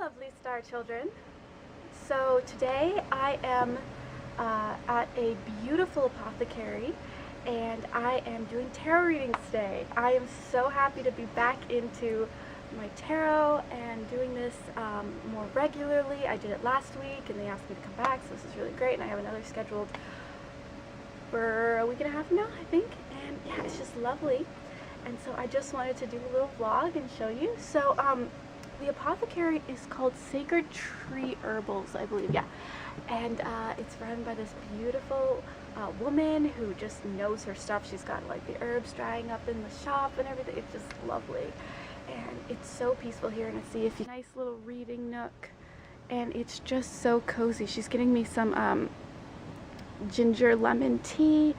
lovely star children. So today I am at a beautiful apothecary and I am doing tarot readings today. I am so happy to be back into my tarot and doing this more regularly. I did it last week and they asked me to come back, so this is really great, and I have another scheduled for a week and a half now, I think, and yeah, it's just lovely. And so I just wanted to do a little vlog and show you. So the apothecary is called Sacred Tree Herbals, I believe, yeah. And it's run by this beautiful woman who just knows her stuff. She's got like the herbs drying up in the shop and everything. It's just lovely. And it's so peaceful here, and I see if you nice little reading nook, and it's just so cozy. She's getting me some ginger lemon tea,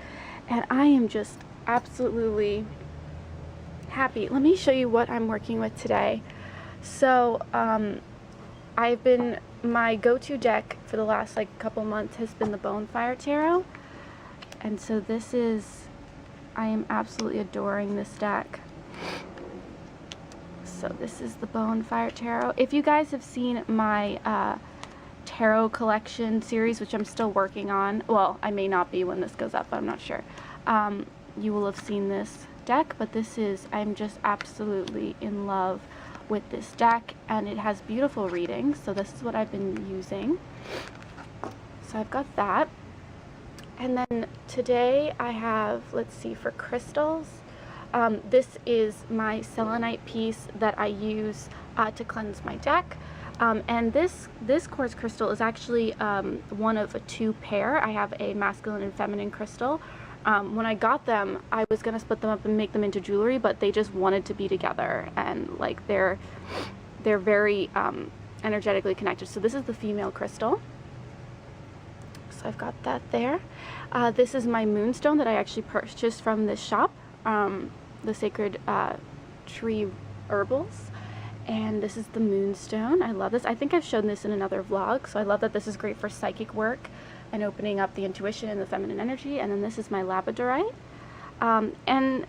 and I am just absolutely happy. Let me show you what I'm working with today. So my go-to deck for the last couple months has been the Bonfire Tarot, and so I am absolutely adoring this deck. So this is the Bonfire Tarot. If you guys have seen my tarot collection series, which I'm still working on, well, I may not be when this goes up, but I'm not sure, you will have seen this deck, but I'm just absolutely in love with this deck, and it has beautiful readings, so this is what I've been using. So I've got that, and then today I have, let's see, for crystals, this is my selenite piece that I use to cleanse my deck. And this quartz crystal is actually one of a two pair. I have a masculine and feminine crystal. When I got them, I was gonna split them up and make them into jewelry, but they just wanted to be together, and they're very energetically connected. So this is the female crystal. So I've got that there. This is my moonstone that I actually purchased from this shop, the Sacred Tree Herbals. And this is the moonstone. I love this. I think I've shown this in another vlog, so I love that this is great for psychic work and opening up the intuition and the feminine energy. And then this is my labradorite. And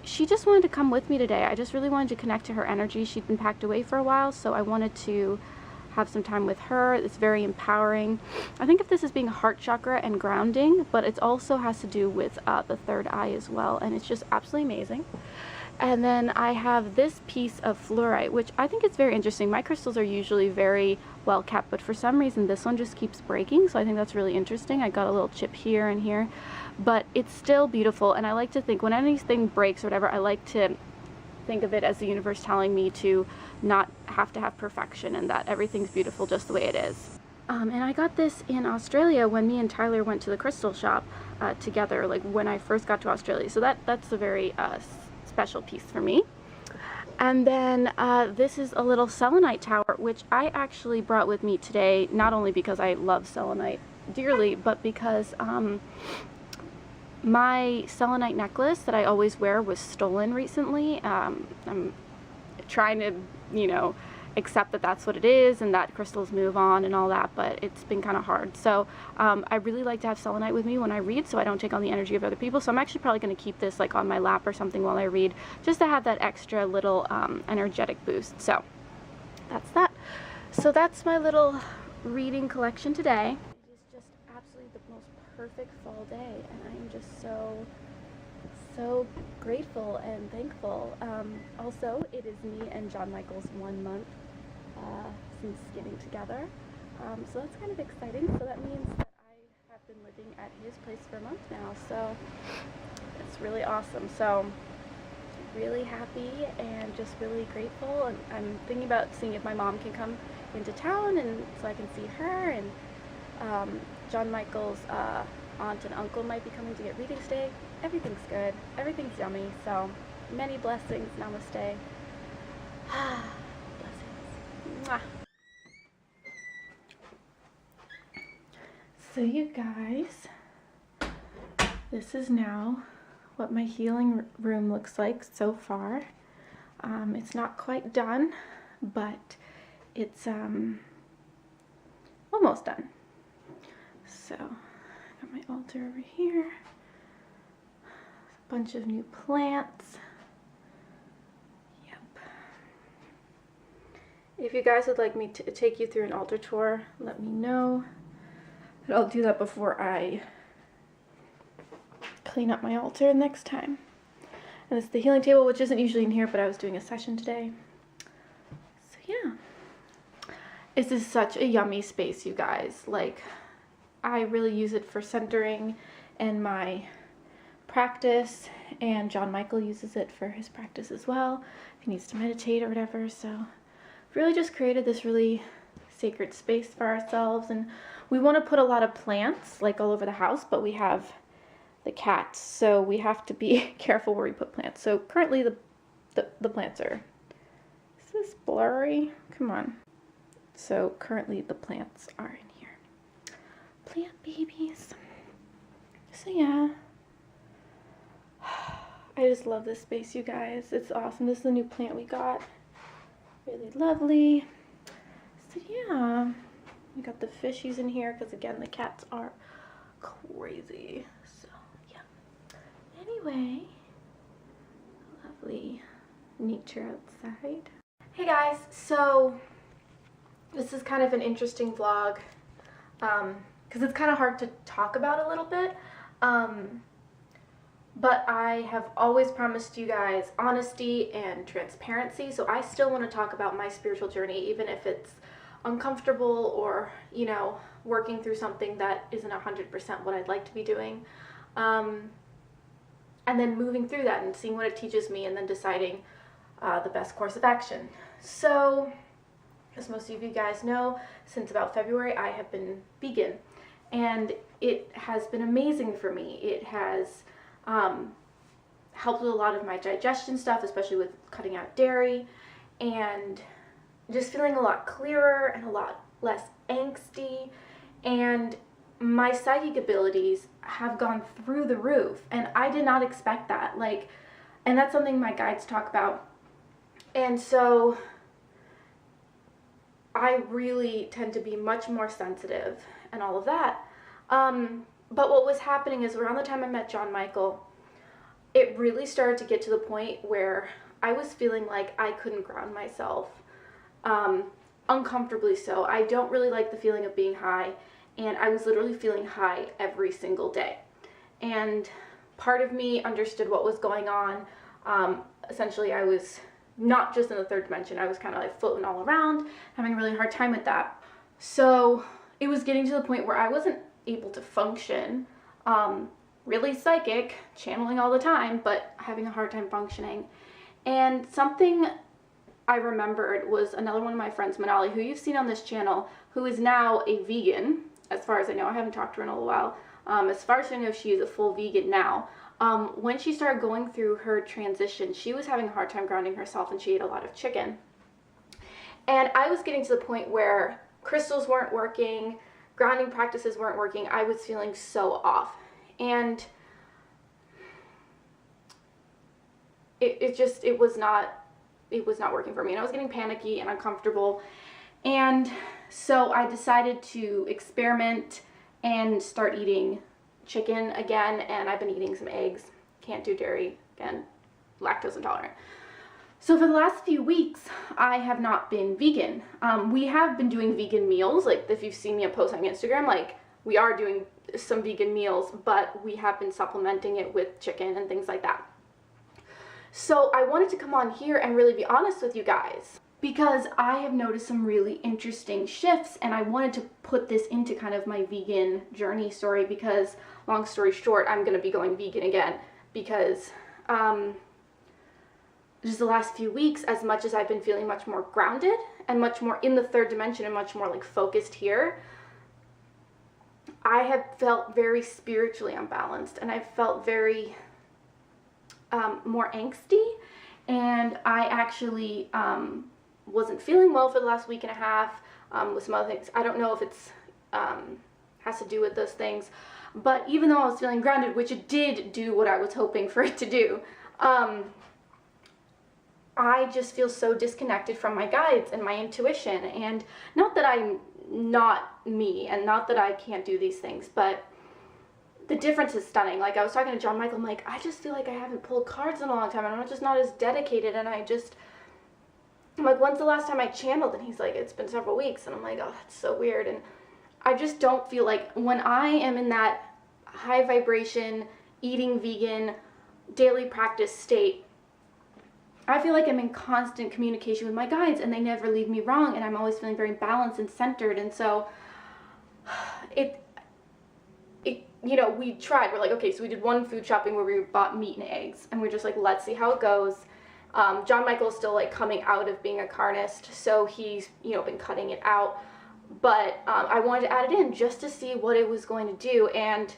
she just wanted to come with me today. I just really wanted to connect to her energy. She'd been packed away for a while, so I wanted to have some time with her. It's very empowering. I think of this as being heart chakra and grounding, but it also has to do with the third eye as well, and it's just absolutely amazing. And then I have this piece of fluorite, which I think is very interesting. My crystals are usually very well kept, but for some reason this one just keeps breaking, so I think that's really interesting. I got a little chip here and here, but it's still beautiful, and I like to think when anything breaks or whatever, I like to think of it as the universe telling me to not have to have perfection, and that everything's beautiful just the way it is. And I got this in Australia when me and Tyler went to the crystal shop together, when I first got to Australia, so that's a very special piece for me. And then this is a little selenite tower, which I actually brought with me today, not only because I love selenite dearly, but because my selenite necklace that I always wear was stolen recently. I'm trying to, accept that that's what it is and that crystals move on and all that, but it's been kind of hard. So I really like to have selenite with me when I read, so I don't take on the energy of other people. So I'm actually probably going to keep this on my lap or something while I read, just to have that extra little energetic boost. So that's that. So that's my little reading collection today. It is just absolutely the most perfect fall day, and I am just so grateful and thankful. Also, it is me and John Michael's 1 month since getting together, so that's kind of exciting. So that means that I have been living at his place for a month now, so it's really awesome. So really happy and just really grateful, and I'm thinking about seeing if my mom can come into town and so I can see her, and John Michael's aunt and uncle might be coming to get readings today. Everything's good. Everything's yummy. So many blessings. Namaste. Blessings. Mwah. So you guys, this is now what my healing room looks like so far. It's not quite done, but it's almost done. So got my altar over here, a bunch of new plants. Yep. If you guys would like me to take you through an altar tour, let me know. But I'll do that before I clean up my altar next time. And it's the healing table, which isn't usually in here, but I was doing a session today. So yeah. This is such a yummy space, you guys. Like, I really use it for centering and my practice, and John Michael uses it for his practice as well. If he needs to meditate or whatever. So I've really just created this really sacred space for ourselves, and we want to put a lot of plants like all over the house, but we have the cats, so we have to be careful where we put plants. So currently the plants are, is this blurry? Come on. So currently the plants are in here. Plant babies. So yeah. I just love this space, you guys. It's awesome. This is the new plant we got. Really lovely. So yeah. We got the fishies in here because again the cats are crazy. So yeah. Anyway. Lovely nature outside. Hey guys, so this is kind of an interesting vlog because it's kind of hard to talk about a little bit, but I have always promised you guys honesty and transparency, so I still want to talk about my spiritual journey, even if it's uncomfortable or, you know, working through something that isn't 100% what I'd like to be doing, and then moving through that and seeing what it teaches me and then deciding the best course of action. So, as most of you guys know, since about February I have been vegan, and it has been amazing for me. It has helped with a lot of my digestion stuff, especially with cutting out dairy, and just feeling a lot clearer and a lot less angsty, and my psychic abilities have gone through the roof, and I did not expect that. Like, and that's something my guides talk about, and so I really tend to be much more sensitive and all of that. But what was happening is around the time I met John Michael, it really started to get to the point where I was feeling like I couldn't ground myself, uncomfortably so. I don't really like the feeling of being high, and I was literally feeling high every single day. And part of me understood what was going on. Essentially, I was not just in the third dimension, I was kind of like floating all around, having a really hard time with that. So it was getting to the point where I wasn't able to function, really psychic, channeling all the time, but having a hard time functioning. And something I remembered was another one of my friends, Manali, who you've seen on this channel, who is now a vegan, as far as I know. I haven't talked to her in a little while. As far as I know, she is a full vegan now. When she started going through her transition, she was having a hard time grounding herself, and she ate a lot of chicken. And I was getting to the point where crystals weren't working, grounding practices weren't working. I was feeling so off, and it was not working for me, and I was getting panicky and uncomfortable. And so I decided to experiment and start eating chicken again, and I've been eating some eggs. Can't do dairy, again, lactose intolerant. So for the last few weeks, I have not been vegan. We have been doing vegan meals, like if you've seen me post on Instagram, like we are doing some vegan meals, but we have been supplementing it with chicken and things like that. So I wanted to come on here and really be honest with you guys, because I have noticed some really interesting shifts, and I wanted to put this into kind of my vegan journey story, because long story short, I'm going to be going vegan again, because just the last few weeks, as much as I've been feeling much more grounded and much more in the third dimension and much more like focused here, I have felt very spiritually unbalanced, and I've felt very more angsty, and I actually wasn't feeling well for the last week and a half with some other things. I don't know if it's has to do with those things, but even though I was feeling grounded, which it did do what I was hoping for it to do, I just feel so disconnected from my guides and my intuition. And not that I'm not me, and not that I can't do these things, but the difference is stunning. Like, I was talking to John Michael, I'm like, I just feel like I haven't pulled cards in a long time, and I'm just not as dedicated, and I'm like, when's the last time I channeled? And he's like, it's been several weeks. And I'm like, oh, that's so weird. And I just don't feel like, when I am in that high vibration, eating vegan, daily practice state, I feel like I'm in constant communication with my guides, and they never leave me wrong, and I'm always feeling very balanced and centered. And so you know, we tried. We're like, okay, so we did one food shopping where we bought meat and eggs, and we're just like, let's see how it goes. John Michael is still like coming out of being a carnist, so he's, you know, been cutting it out. But I wanted to add it in just to see what it was going to do, and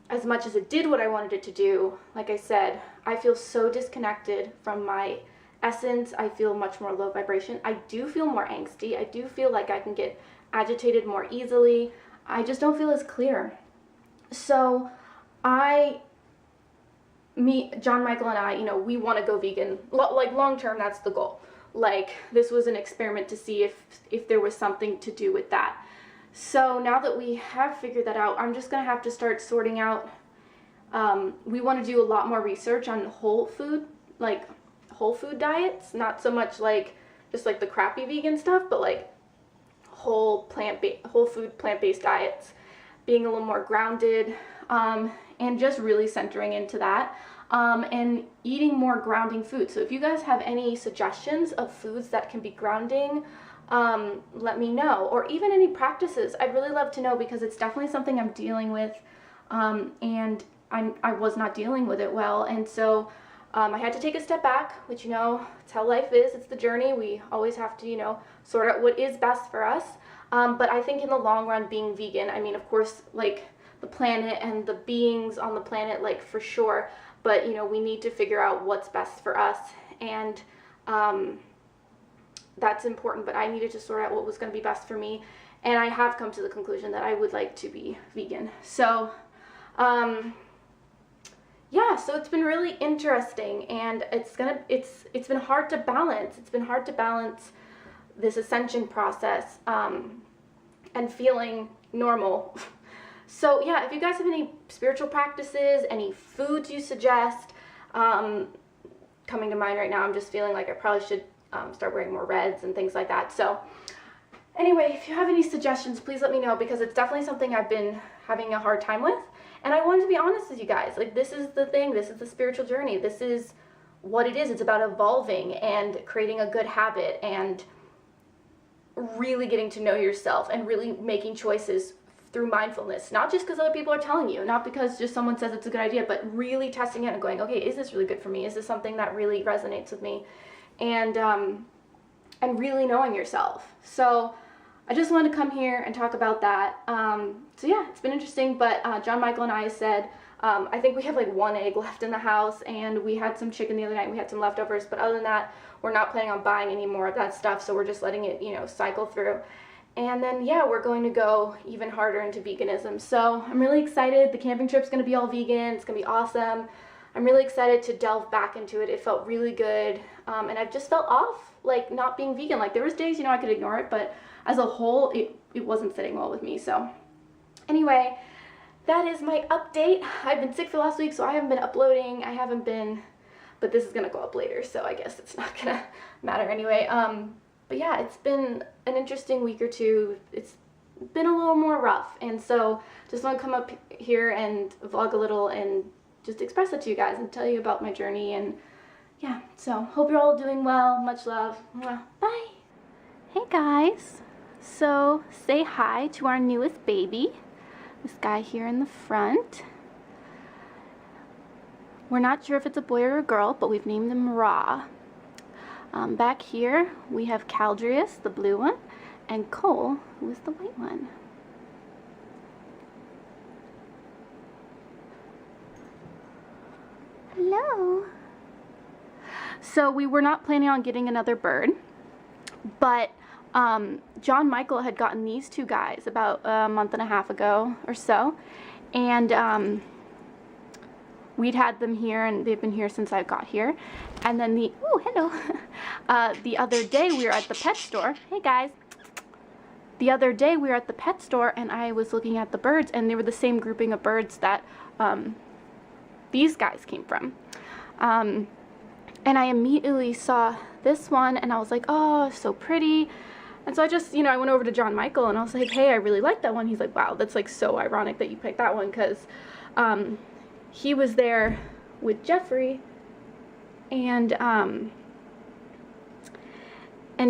as much as it did what I wanted it to do, like I said, I feel so disconnected from my essence. I feel much more low vibration. I do feel more angsty. I do feel like I can get agitated more easily. I just don't feel as clear. So John Michael and I, you know, we want to go vegan. Like long term, that's the goal. Like this was an experiment to see if there was something to do with that. So now that we have figured that out, I'm just going to have to start sorting out. We want to do a lot more research on whole food diets, not so much like just like the crappy vegan stuff, but like whole food plant-based diets, being a little more grounded, and just really centering into that, and eating more grounding food. So if you guys have any suggestions of foods that can be grounding, let me know, or even any practices. I'd really love to know, because it's definitely something I'm dealing with, and I was not dealing with it well, and so I had to take a step back, which, you know, it's how life is. It's the journey. We always have to, you know, sort out what is best for us. But I think in the long run, being vegan, I mean, of course, like the planet and the beings on the planet, like for sure, but, you know, we need to figure out what's best for us, and that's important. But I needed to sort out what was going to be best for me, and I have come to the conclusion that I would like to be vegan. So yeah, so it's been really interesting, and it's been hard to balance. It's been hard to balance this ascension process and feeling normal. So yeah, if you guys have any spiritual practices, any foods you suggest, coming to mind right now, I'm just feeling like I probably should start wearing more reds and things like that. So anyway, if you have any suggestions, please let me know, because it's definitely something I've been having a hard time with. And I wanted to be honest with you guys. Like, this is the thing. This is the spiritual journey. This is what it is. It's about evolving and creating a good habit and really getting to know yourself and really making choices through mindfulness. Not just because other people are telling you, not because just someone says it's a good idea, but really testing it and going, okay, is this really good for me? Is this something that really resonates with me? And really knowing yourself. So I just wanted to come here and talk about that. So yeah, it's been interesting, but John Michael and I said, I think we have like one egg left in the house, and we had some chicken the other night. We had some leftovers, but other than that, we're not planning on buying any more of that stuff, so we're just letting it, you know, cycle through. And then, yeah, we're going to go even harder into veganism. So I'm really excited. The camping trip's going to be all vegan. It's going to be awesome. I'm really excited to delve back into it. It felt really good, and I've just felt off, like, not being vegan. Like, there was days, you know, I could ignore it, but as a whole, it wasn't sitting well with me. So anyway, that is my update. I've been sick for the last week, so I haven't been uploading. But this is gonna go up later, so I guess it's not gonna matter anyway. But yeah, it's been an interesting week or two. It's been a little more rough, and so just want to come up here and vlog a little and just express it to you guys and tell you about my journey. And yeah, so hope you're all doing well. Much love. Mwah. Bye. Hey guys. So say hi to our newest baby, this guy here in the front. We're not sure if it's a boy or a girl, but we've named him Ra. Back here we have Caldrius, the blue one, and Cole, who is the white one. Hello. So we were not planning on getting another bird, but John Michael had gotten these two guys about a month and a half ago or so, and we'd had them here, and they've been here since I got here. And then the other day we were at the pet store. Hey guys. The other day we were at the pet store, and I was looking at the birds, and they were the same grouping of birds that these guys came from. And I immediately saw this one, and I was like, oh, so pretty. And so I just, I went over to John Michael and I was like, hey, I really like that one. He's like, wow, that's like so ironic that you picked that one, because he was there with Jeffrey, and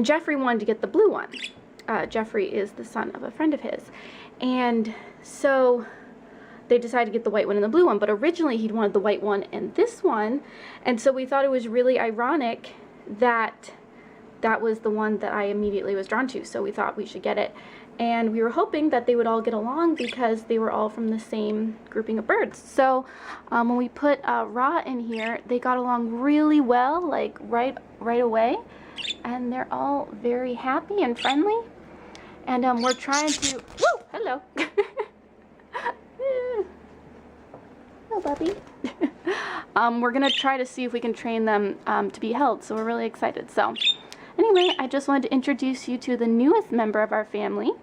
Jeffrey wanted to get the blue one. Jeffrey is the son of a friend of his, and so they decided to get the white one and the blue one, but originally he'd wanted the white one and this one, and so we thought it was really ironic that that was the one that I immediately was drawn to, so we thought we should get it. And we were hoping that they would all get along because they were all from the same grouping of birds. So when we put Ra in here, they got along really well, like right away, and they're all very happy and friendly. And we're trying to, woo, hello. Hello, puppy. We're gonna try to see if we can train them to be held, so we're really excited. So anyway, I just wanted to introduce you to the newest member of our family.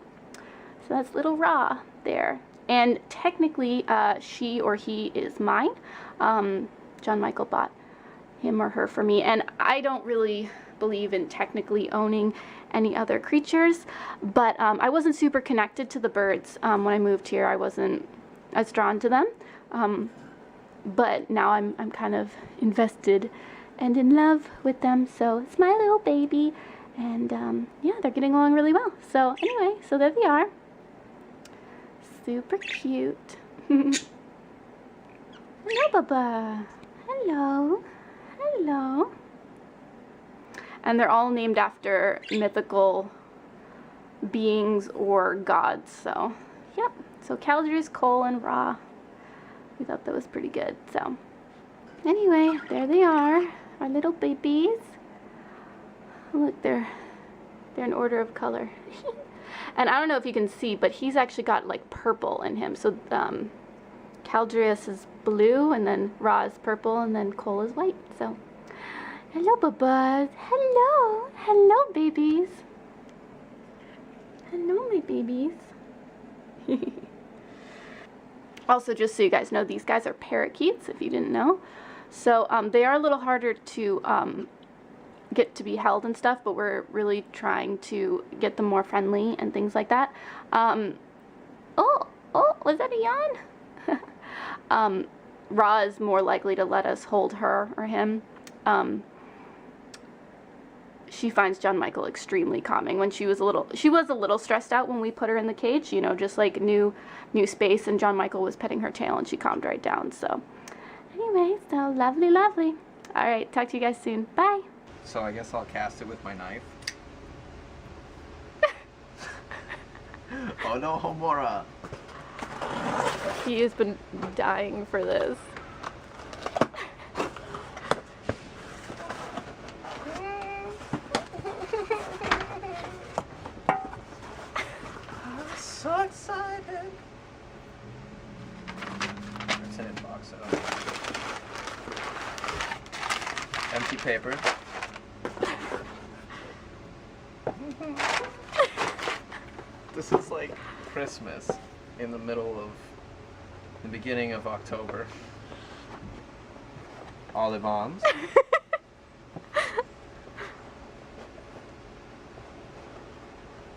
So that's little Ra there. And technically, she or he is mine. John Michael bought him or her for me, and I don't really believe in technically owning any other creatures, but I wasn't super connected to the birds when I moved here. I wasn't as drawn to them, but now I'm kind of invested and in love with them. So it's my little baby, and yeah, they're getting along really well. So anyway, so there they are. Super cute. Hello, Baba. Hello. Hello. And they're all named after mythical beings or gods. So, yep. So Caldres, Cole, and Ra. We thought that was pretty good. So, anyway, there they are, our little babies. Look, they're in order of color. And I don't know if you can see, but he's actually got like purple in him. So Caldreus is blue, and then Ra is purple, and then Cole is white. So hello, Babas. Hello. Hello, babies. Hello, my babies. Also, just so you guys know, these guys are parakeets, if you didn't know. So they are a little harder to get to be held and stuff, but we're really trying to get them more friendly and things like that. Oh, was that a yawn? Ra is more likely to let us hold her or him. She finds John Michael extremely calming. When she was a little stressed out when we put her in the cage, just like new space, and John Michael was petting her tail and she calmed right down. So anyway, so lovely. All right, talk to you guys soon. Bye. So I guess I'll cast it with my knife. Oh no, Homura! He has been dying for this. I'm so excited! It's an inbox, so empty paper. This is like Christmas in the beginning of October. Olivons.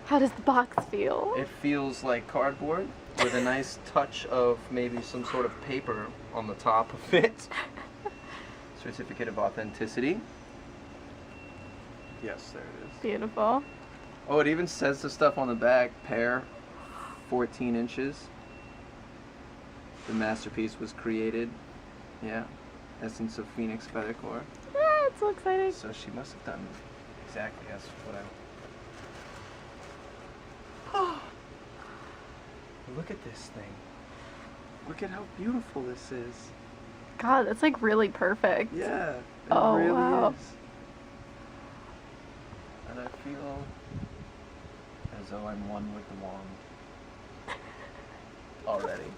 How does the box feel? It feels like cardboard with a nice touch of maybe some sort of paper on the top of it. Certificate of authenticity. Yes, there it is. Beautiful. Oh, it even says the stuff on the back. Pear, 14 inches. The masterpiece was created. Yeah. Essence of Phoenix Feathercore. Yeah, it's so exciting. So she must have done exactly as what I... Look at this thing. Look at how beautiful this is. God, that's like really perfect. Yeah, it Oh, really wow. is. And I feel as though I'm one with the wand. Already.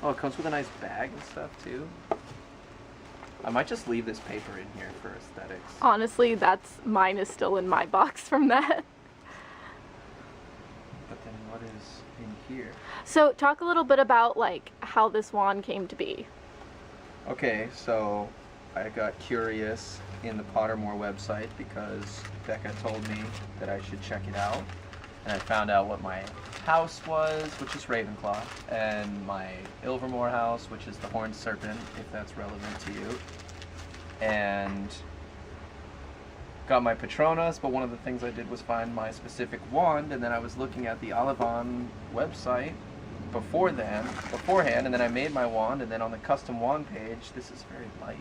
Oh, it comes with a nice bag and stuff too. I might just leave this paper in here for aesthetics. Honestly, mine is still in my box from that. But then what is in here? So talk a little bit about like how this wand came to be. Okay, so I got curious in the Pottermore website because Becca told me that I should check it out. And I found out what my house was, which is Ravenclaw, and my Ilvermore house, which is the Horned Serpent, if that's relevant to you. And got my Patronus, but one of the things I did was find my specific wand, and then I was looking at the Alivon website beforehand, and then I made my wand, and then on the custom wand page, this is very light,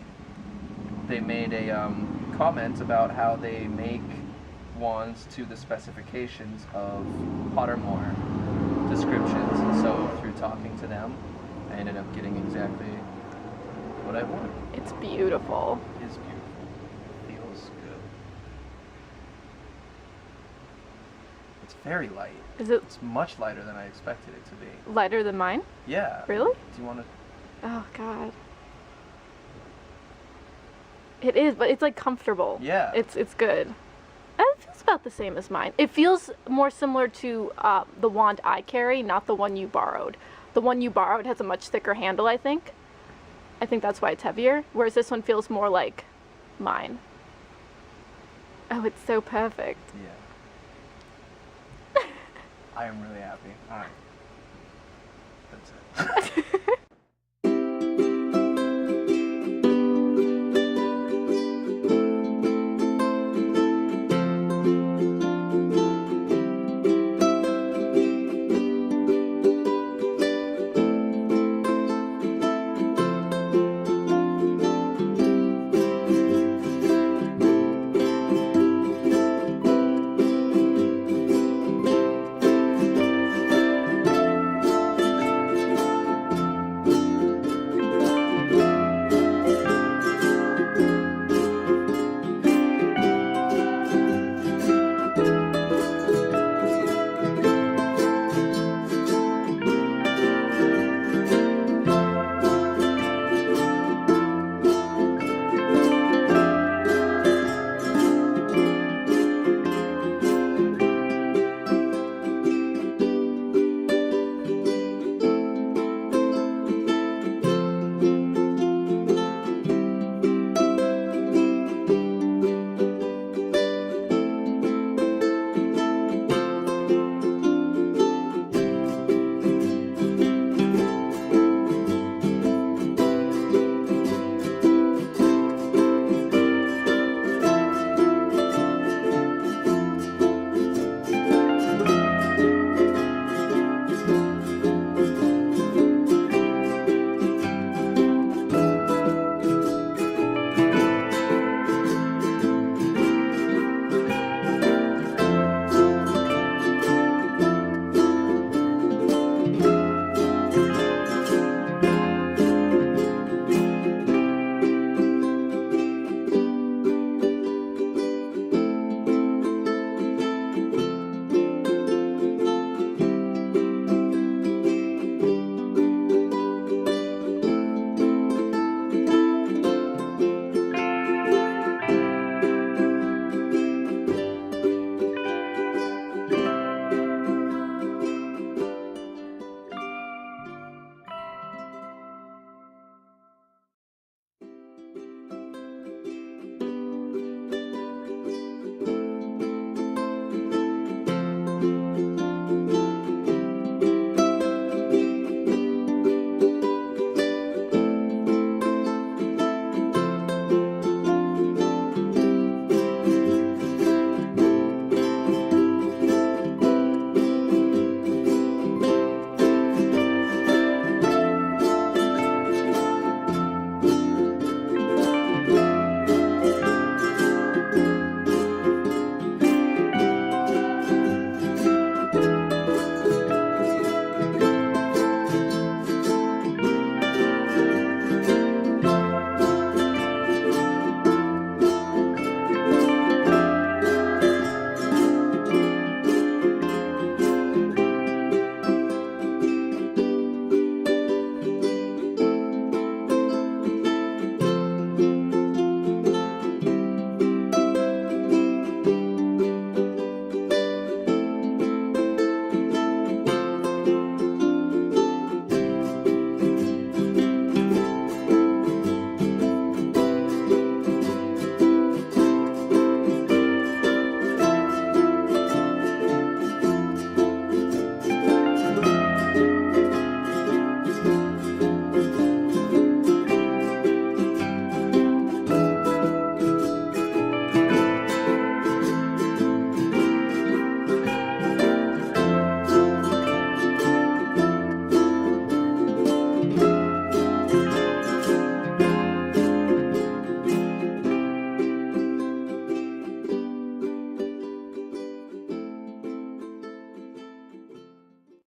they made a comment about how they make wands to the specifications of Pottermore descriptions, and so through talking to them, I ended up getting exactly what I wanted. It's beautiful. It is beautiful. Feels good. It's very light. Is it It's much lighter than I expected it to be. lighter than mine? Yeah. Really? Do you want to? Oh god. It is, but it's like comfortable. Yeah. It's good. It feels about the same as mine. It feels more similar to the wand I carry, not the one you borrowed. The one you borrowed has a much thicker handle, I think. I think that's why it's heavier, whereas this one feels more like mine. Oh, it's so perfect. Yeah. I am really happy. All right. That's it.